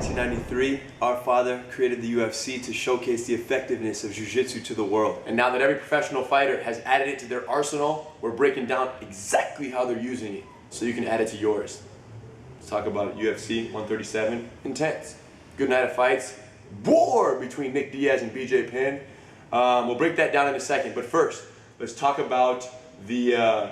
1993, our father created the UFC to showcase the effectiveness of jiu-jitsu to the world. And now that every professional fighter has added it to their arsenal, we're breaking down exactly how they're using it so you can add it to yours. Let's talk about UFC 137. Intense. Good night of fights. War between Nick Diaz and Penn. We'll break that down in a second, but first, let's talk about the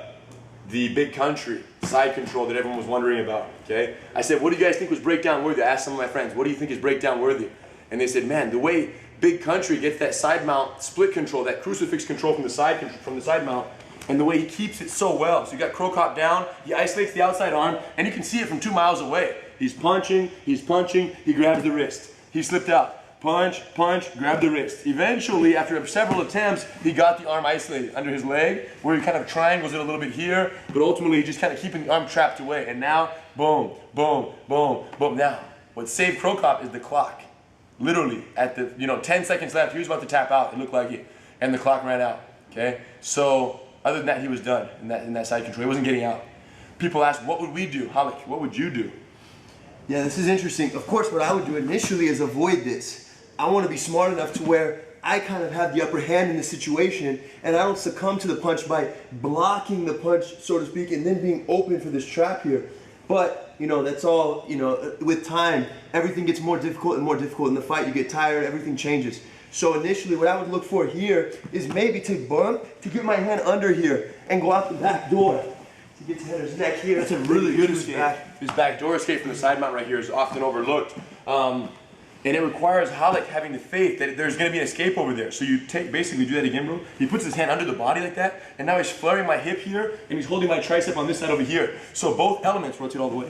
big country side control that everyone was wondering about, okay? I said, what do you guys think was breakdown worthy? I asked some of my friends, what do you think is breakdown worthy? And they said, man, the way big country gets that side mount split control, that crucifix control from the side mount, and the way he keeps it so well. So you got Crow Cop down, he isolates the outside arm, and you can see it from 2 miles away. He's punching, he grabs the wrist. He slipped out. Punch, punch, grab the wrist. Eventually, after several attempts, he got the arm isolated under his leg, where he kind of triangles it a little bit here, but ultimately he just kind of keeping the arm trapped away. And now, boom, boom, boom, boom. Now, what saved Crow Cop is the clock. Literally, at the 10 seconds left, he was about to tap out, it looked like it, and the clock ran out, okay? So, other than that, he was done in that side control. He wasn't getting out. People ask, what would we do? Halek, what would you do? Yeah, this is interesting. Of course, what I would do initially is avoid this. I want to be smart enough to where I kind of have the upper hand in the situation and I don't succumb to the punch by blocking the punch, so to speak, and then being open for this trap here. But, that's all, with time, everything gets more difficult and more difficult. In the fight, you get tired, everything changes. So initially, what I would look for here is maybe to bump, to get my hand under here and go out the back door. To get to Henner's neck here. That's a really good escape. His back door escape from the side mount right here is often overlooked. And it requires Halek having the faith that there's going to be an escape over there. So you basically do that again, bro. He puts his hand under the body like that, and now he's flaring my hip here, and he's holding my tricep on this side over here. So both elements rotate all the way.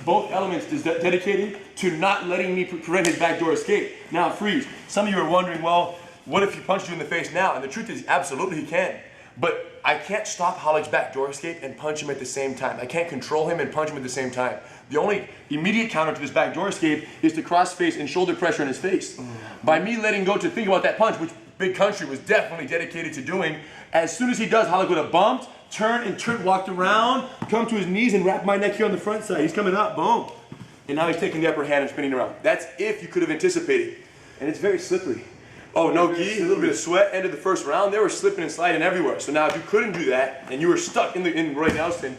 Both elements is dedicated to not letting me prevent his backdoor escape. Now freeze. Some of you are wondering, well, what if he punched you in the face now? And the truth is, absolutely he can. But I can't stop Halek's backdoor escape and punch him at the same time. I can't control him and punch him at the same time. The only immediate counter to this backdoor escape is to cross face and shoulder pressure in his face. By me letting go to think about that punch, which Big Country was definitely dedicated to doing, as soon as he does, Halek would have bumped, turned, walked around, come to his knees and wrap my neck here on the front side. He's coming up, boom. And now he's taking the upper hand and spinning around. That's if you could have anticipated. And it's very slippery. Oh, no gi, a little bit of sweat, ended the first round. They were slipping and sliding everywhere. So now if you couldn't do that, and you were stuck in Roy Nelson,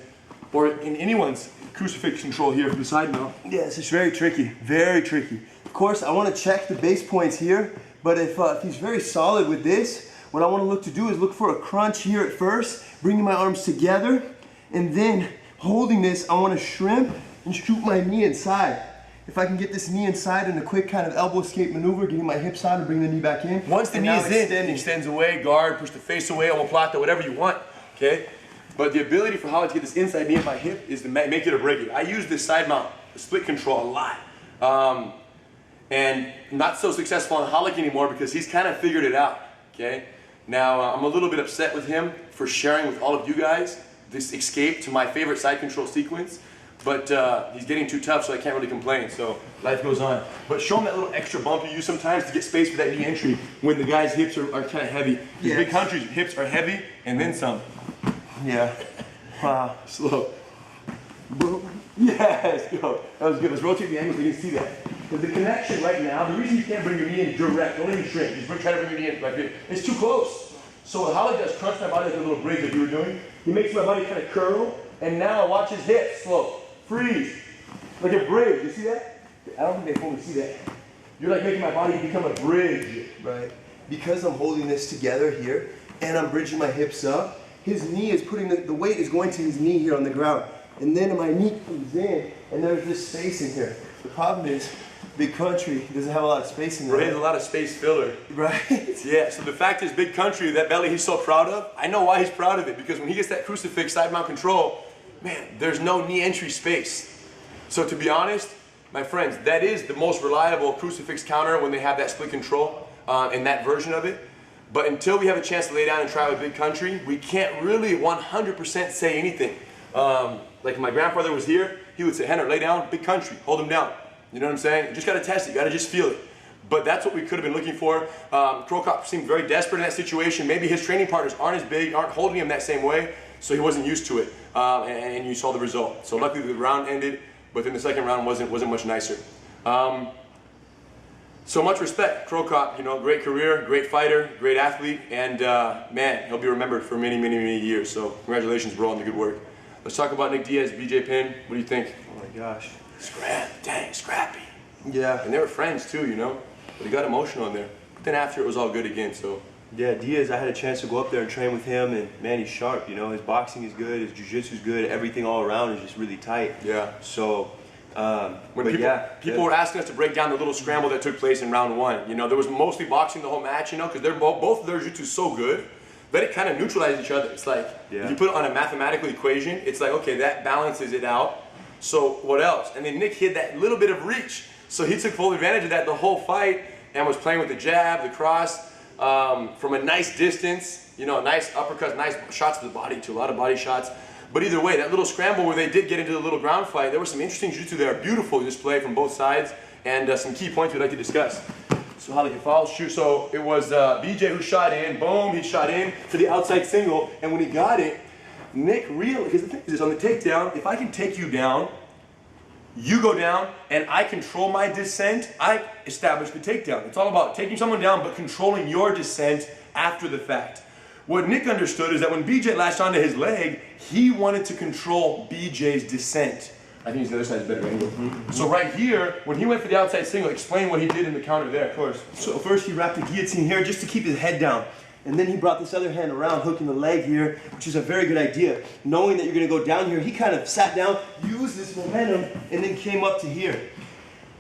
or in anyone's crucifix control here from the side mount. Yes, it's very tricky, very tricky. Of course, I want to check the base points here, but if he's very solid with this, what I want to look to do is look for a crunch here at first, bringing my arms together, and then holding this, I want to shrimp and shoot my knee inside. If I can get this knee inside in a quick kind of elbow escape maneuver, getting my hips out and bring the knee back in. Once the knee is in, extends away, guard, push the face away, omoplata, whatever you want, okay? But the ability for Halek to get this inside knee at my hip is to make it or break it. I use this side mount, the split control, a lot. And not so successful on Halek anymore because he's kind of figured it out, okay? Now, I'm a little bit upset with him for sharing with all of you guys this escape to my favorite side control sequence. But he's getting too tough, so I can't really complain. So life goes on. But show him that little extra bump you use sometimes to get space for that knee entry when the guy's hips are kind of heavy. Yes. Big Country's hips are heavy, and then some. Yeah. Wow. Slow. Boom. Yes, go. That was good. Let's rotate the angle so you can see that. Because the connection right now, the reason you can't bring your knee in direct, don't even shrink. Just try to bring your knee in like this. It's too close. So what Halek does, crunch my body like a little bridge that you were doing. He makes my body kind of curl, and now watch his hips slow. Freeze. Like a bridge. You see that? I don't think they fully see that. You're like making my body become a bridge. Right. Because I'm holding this together here, and I'm bridging my hips up, his knee is putting, the weight is going to his knee here on the ground. And then my knee comes in, and there's this space in here. The problem is, Big Country doesn't have a lot of space in there. Right, there's a lot of space filler. Right? Yeah, so the fact is, Big Country, that belly he's so proud of, I know why he's proud of it, because when he gets that crucifix side mount control, man, there's no knee entry space. So to be honest, my friends, that is the most reliable crucifix counter when they have that split control in that version of it. But until we have a chance to lay down and try with Big Country, we can't really 100% say anything. Like if my grandfather was here, he would say, Henner, lay down, Big Country, hold him down. You know what I'm saying? You just gotta test it, you gotta just feel it. But that's what we could have been looking for. Crow Cop seemed very desperate in that situation. Maybe his training partners aren't as big, aren't holding him that same way, so he wasn't used to it. And you saw the result. So luckily the round ended, but then the second round wasn't much nicer. So much respect, Crow Cop, you know, great career, great fighter, great athlete, and man, he'll be remembered for many, many, many years. So congratulations, bro, on the good work. Let's talk about Nick Diaz, BJ Penn. What do you think? Oh my gosh. Scrappy. Yeah. And they were friends too, you know, but he got emotional in there. But then after it was all good again, so. Yeah, Diaz, I had a chance to go up there and train with him, and man, he's sharp, you know. His boxing is good, his jiu-jitsu is good, everything all around is just really tight. Yeah. So, When people were asking us to break down the little scramble that took place in round one, you know, there was mostly boxing the whole match, you know, because they're both of their jiu-jitsu so good that it kind of neutralizes each other. It's like, if you put it on a mathematical equation, it's like, okay, that balances it out. So what else? And then Nick hit that little bit of reach. So he took full advantage of that the whole fight and was playing with the jab, the cross, from a nice distance, you know, nice uppercuts, nice shots to the body too, a lot of body shots. But either way, that little scramble where they did get into the little ground fight, there was some interesting jiu-jitsu there, beautiful display from both sides, and some key points we'd like to discuss. So how the falls shoot. So it was BJ who shot in, boom, he shot in to the outside single, and when he got it, Nick realized, because the thing is, on the takedown, if I can take you down, you go down, and I control my descent, I establish the takedown. It's all about taking someone down, but controlling your descent after the fact. What Nick understood is that when BJ latched onto his leg, he wanted to control BJ's descent. I think the other side is better angle. So right here, when he went for the outside single, explain what he did in the counter there. Of course. So first he wrapped the guillotine here just to keep his head down. And then he brought this other hand around, hooking the leg here, which is a very good idea. Knowing that you're going to go down here, he kind of sat down, used this momentum, and then came up to here.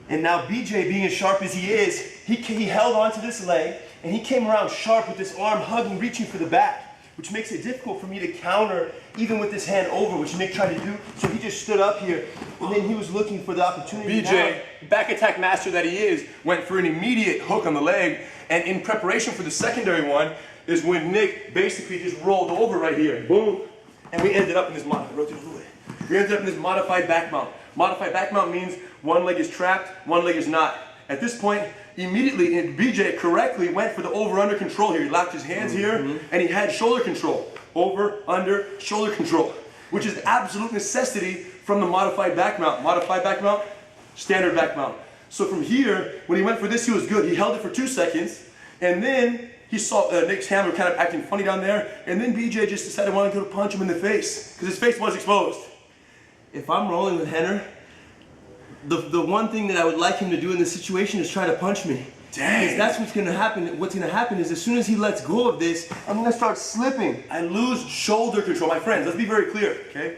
And now BJ, being as sharp as he is, he held onto this leg, and he came around sharp with this arm hugging, reaching for the back, which makes it difficult for me to counter even with this hand over, which Nick tried to do. So he just stood up here, and then he was looking for the opportunity. BJ, back attack master that he is, went for an immediate hook on the leg, and in preparation for the secondary one is when Nick basically just rolled over right here, boom, and we ended up in this modified back mount. Modified back mount means one leg is trapped, one leg is not. At this point, immediately, BJ correctly went for the over-under control here. He locked his hands here, and he had shoulder control. Over, under, shoulder control, which is absolute necessity from the modified back mount. Modified back mount, standard back mount. So from here, when he went for this, he was good. He held it for 2 seconds, and then he saw Nick's hammer kind of acting funny down there, and then BJ just decided he wanted to go punch him in the face, because his face was exposed. If I'm rolling with Rener, the one thing that I would like him to do in this situation is try to punch me. Dang. Because that's what's going to happen. What's going to happen is as soon as he lets go of this, I'm going to start slipping. I lose shoulder control. My friends, let's be very clear, okay?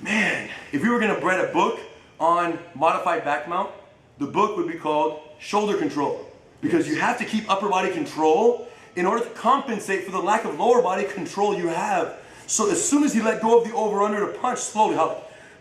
Man, if we were going to write a book on modified back mount, the book would be called Shoulder Control. Because you have to keep upper body control in order to compensate for the lack of lower body control you have. So as soon as he let go of the over-under to punch slowly,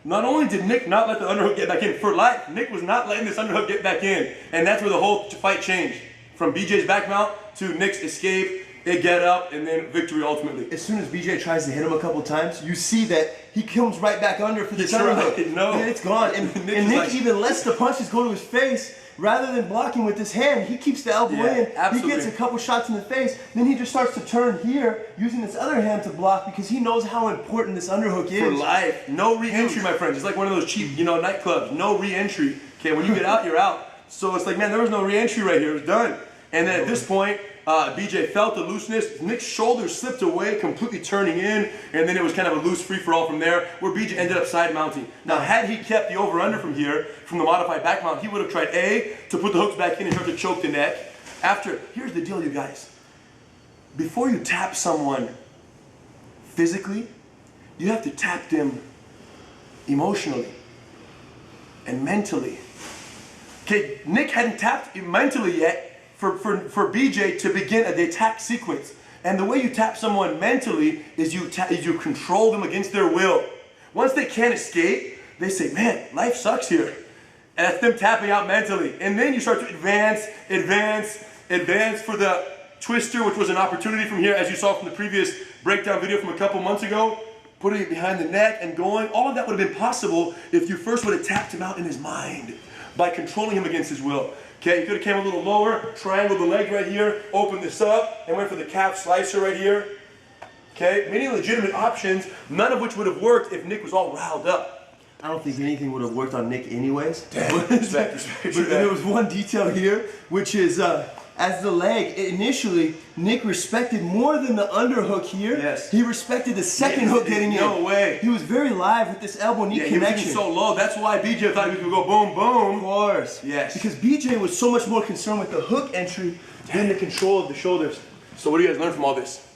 not only did Nick not let the underhook get back in, for life, Nick was not letting this underhook get back in. And that's where the whole fight changed. From BJ's back mount to Nick's escape, they get up, and then victory ultimately. As soon as BJ tries to hit him a couple times, you see that he comes right back under for the underhook. No. And it's gone. And Nick even lets the punches go to his face. Rather than blocking with his hand, he keeps the elbow in. Absolutely. He gets a couple shots in the face. Then he just starts to turn here, using this other hand to block because he knows how important this underhook is. For life. No re-entry, my friends. It's like one of those cheap, nightclubs. No re-entry. Okay, when you get out, you're out. So it's like, man, there was no re-entry right here. It was done. And then at this point, BJ felt the looseness. Nick's shoulders slipped away, completely turning in, and then it was kind of a loose free-for-all from there, where BJ ended up side mounting. Now, had he kept the over-under from here, from the modified back mount, he would have tried A, to put the hooks back in and start to choke the neck. Here's the deal, you guys. Before you tap someone physically, you have to tap them emotionally and mentally. Okay, Nick hadn't tapped mentally yet, for BJ to begin the attack sequence. And the way you tap someone mentally is you control them against their will. Once they can't escape, they say, man, life sucks here. And that's them tapping out mentally. And then you start to advance for the twister, which was an opportunity from here, as you saw from the previous breakdown video from a couple months ago. Putting it behind the neck and going. All of that would have been possible if you first would have tapped him out in his mind by controlling him against his will. Okay, you could have came a little lower, triangled the leg right here, opened this up, and went for the calf slicer right here. Okay, many legitimate options, none of which would have worked if Nick was all riled up. I don't think anything would have worked on Nick anyways. Damn, respect. But there was one detail here, which is as the leg, initially, Nick respected more than the underhook here. Yes. He respected the second hook getting in. No way. He was very live with this elbow-knee connection. He was so low. That's why BJ thought he was going to go boom, boom. Of course. Yes. Because BJ was so much more concerned with the hook entry than the control of the shoulders. So what do you guys learn from all this?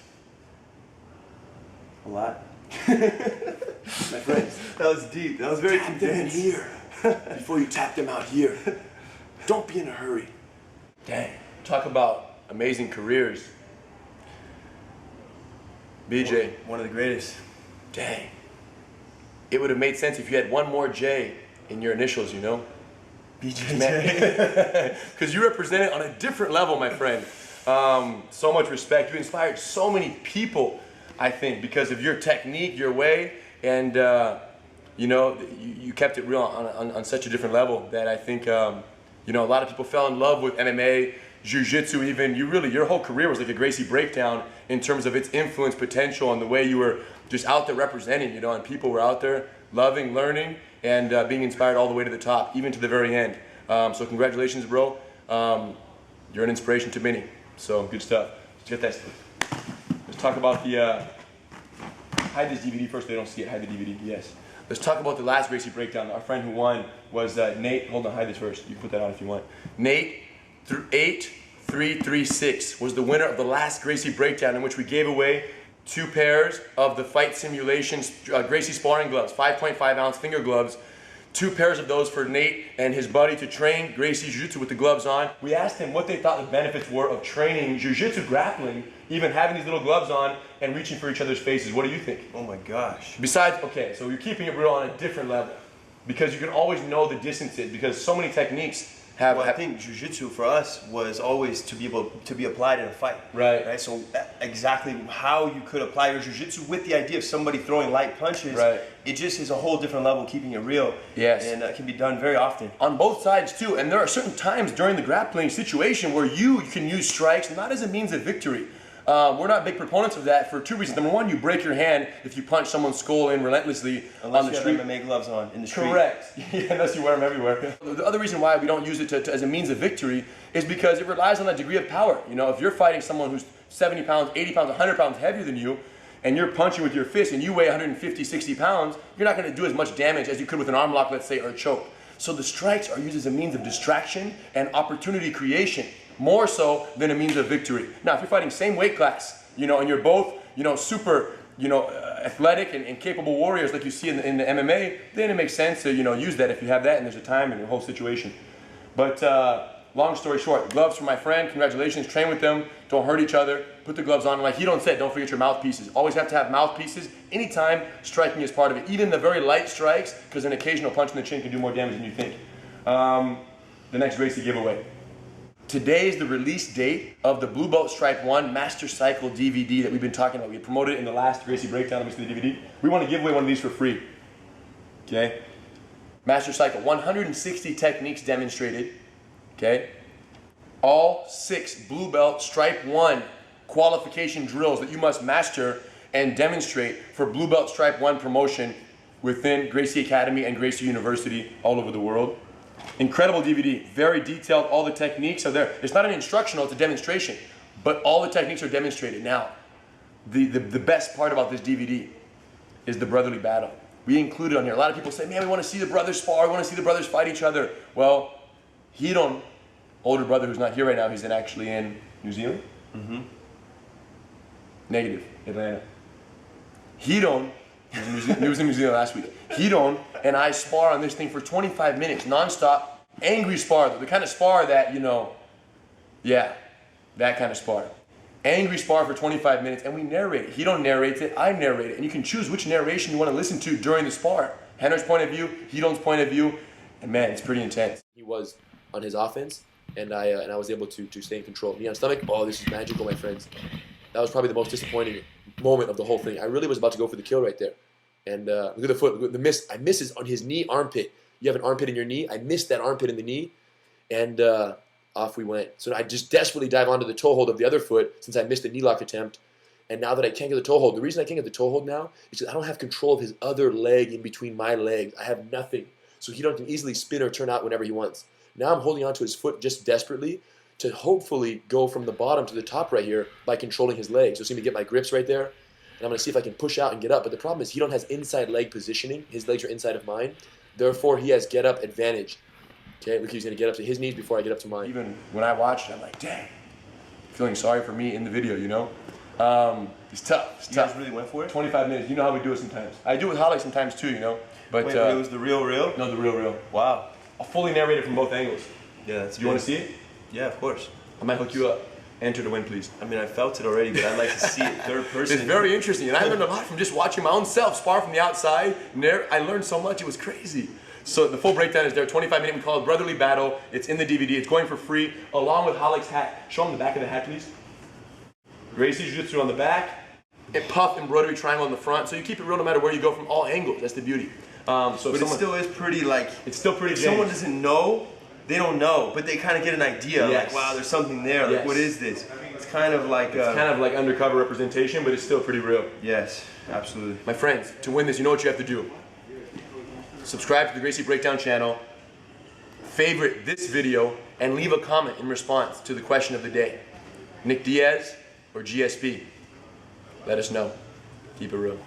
A lot. My friends, That was deep. That was very tap them in condensed. here before you tap them out here. Don't be in a hurry. Dang. Talk about amazing careers. BJ, One of the greatest. dang. It would have made sense if you had one more J in your initials, you know? BJ. Because you represent it on a different level, my friend. So much respect. You inspired so many people, I think, because of your technique, your way, and you know, you kept it real on such a different level that I think you know, a lot of people fell in love with MMA, jiu-jitsu even. Your whole career was like a Gracie breakdown in terms of its influence, potential, and the way you were just out there representing, you know, and people were out there loving, learning, and being inspired all the way to the top, even to the very end. So congratulations, bro. You're an inspiration to many. So good stuff. Let's get that. Let's talk about the. Hide this DVD first. They don't see it. Hide the DVD. Yes. Let's talk about the last Gracie breakdown. Our friend who won was Nate. Hold on. Hide this first. You can put that on if you want. Nate 8336 was the winner of the last Gracie breakdown, in which we gave away 2 pairs of the Fight Simulations Gracie sparring gloves, 5.5 ounce finger gloves. 2 pairs of those for Nate and his buddy to train Gracie Jiu-Jitsu with the gloves on. We asked him what they thought the benefits were of training Jiu-Jitsu grappling, even having these little gloves on and reaching for each other's faces. What do you think? Oh my gosh. Besides, okay, so you're keeping it real on a different level because you can always know the distances because so many techniques have... Well, I think jiu-jitsu for us was always to be able to be applied in a fight. Right. So exactly how you could apply your jiu-jitsu with the idea of somebody throwing light punches. Right. It just is a whole different level, keeping it real. Yes. And it can be done very often. On both sides too, and there are certain times during the grappling situation where you can use strikes not as a means of victory. We're not big proponents of that for 2 reasons. Number one, you break your hand if you punch someone's skull in relentlessly Unless on the you street. have MMA gloves on in the street. Correct. Yeah, unless you wear them everywhere. The other reason why we don't use it as a means of victory is because it relies on a degree of power. You know, if you're fighting someone who's 70 pounds, 80 pounds, 100 pounds heavier than you, and you're punching with your fist and you weigh 150, 60 pounds, you're not going to do as much damage as you could with an arm lock, let's say, or a choke. So the strikes are used as a means of distraction and opportunity creation, more so than a means of victory. Now, if you're fighting same weight class, you know, and you're both, you know, super, you know, athletic and capable warriors like you see in the MMA, then it makes sense to, you know, use that if you have that and there's a time in your whole situation. But long story short, gloves for my friend, congratulations, train with them, don't hurt each other, put the gloves on. Like he don't said, don't forget your mouthpieces. Always have to have mouthpieces anytime striking is part of it, even the very light strikes, because an occasional punch in the chin can do more damage than you think. The next Gracie giveaway. Today is the release date of the Blue Belt Stripe 1 Master Cycle DVD that we've been talking about. We promoted it in the last Gracie breakdown. Let me see the DVD. We want to give away one of these for free. Okay? Master Cycle, 160 techniques demonstrated. Okay? All 6 Blue Belt Stripe 1 qualification drills that you must master and demonstrate for Blue Belt Stripe 1 promotion within Gracie Academy and Gracie University all over the world. Incredible DVD, very detailed, all the techniques are there. It's not an instructional, it's a demonstration, but all the techniques are demonstrated. Now, the best part about this DVD is the brotherly battle. We included on here. A lot of people say, man, we want to see the brothers spar, we want to see the brothers fight each other. Well, Hiron, older brother who's not here right now, he's actually in New Zealand? Mm-hmm. Negative, Atlanta. Hiron, he was in New Zealand last week. Hiron and I spar on this thing for 25 minutes, non-stop, angry spar, the kind of spar that, you know, yeah, that kind of spar. Angry spar for 25 minutes, and we narrate it. Hiron narrates it, I narrate it, and you can choose which narration you want to listen to during the spar. Henner's point of view, Hiron's point of view, and man, it's pretty intense. He was on his offense, and I was able to stay in control. Me on stomach, oh, this is magical, my friends. That was probably the most disappointing moment of the whole thing. I really was about to go for the kill right there. And look at the foot, look at the miss. I misses on his knee armpit. You have an armpit in your knee. I missed that armpit in the knee, and off we went. So I just desperately dive onto the toe hold of the other foot since I missed the knee lock attempt, And now that I can't get the toe hold, the reason I can't get the toe hold now is because I don't have control of his other leg in between my legs. I have nothing. So he can easily spin or turn out whenever he wants. Now I'm holding onto his foot just desperately to hopefully go from the bottom to the top right here by controlling his legs. So see me get my grips right there. And I'm going to see if I can push out and get up. But the problem is he don't has inside leg positioning. His legs are inside of mine. Therefore, he has get up advantage. Okay, look, he's going to get up to his knees before I get up to mine. Even when I watched, I'm like, dang. Feeling sorry for me in the video, you know? It's tough. It's tough. You guys really went for it? 25 minutes. You know how we do it sometimes. I do it with Holly sometimes too, you know? But, Wait, but it was the real? No, the real. Wow. I'll fully narrate it from both angles. Yeah, that's You want to see it? Yeah, of course. I might hook you up. Enter to win, please. I mean, I felt it already, but I'd like to see it third person. It's very interesting, and I learned a lot from just watching my own self spar from the outside. I learned so much, it was crazy. So the full breakdown is there, 25-minute, we call it Brotherly Battle. It's in the DVD, it's going for free, along with Halik's hat. Show him the back of the hat, please. Gracie Jiu-Jitsu on the back, and puff embroidery triangle on the front. So you keep it real no matter where you go from all angles, that's the beauty. But it still is pretty, like, it's still pretty if someone doesn't know, they don't know, but they kind of get an idea, Yes. like, wow, there's something there, like, Yes. what is this? It's kind of like... It's kind of like undercover representation, but it's still pretty real. Yes, absolutely. My friends, to win this, you know what you have to do. Subscribe to the Gracie Breakdown channel, favorite this video, and leave a comment in response to the question of the day. Nick Diaz or GSP? Let us know. Keep it real.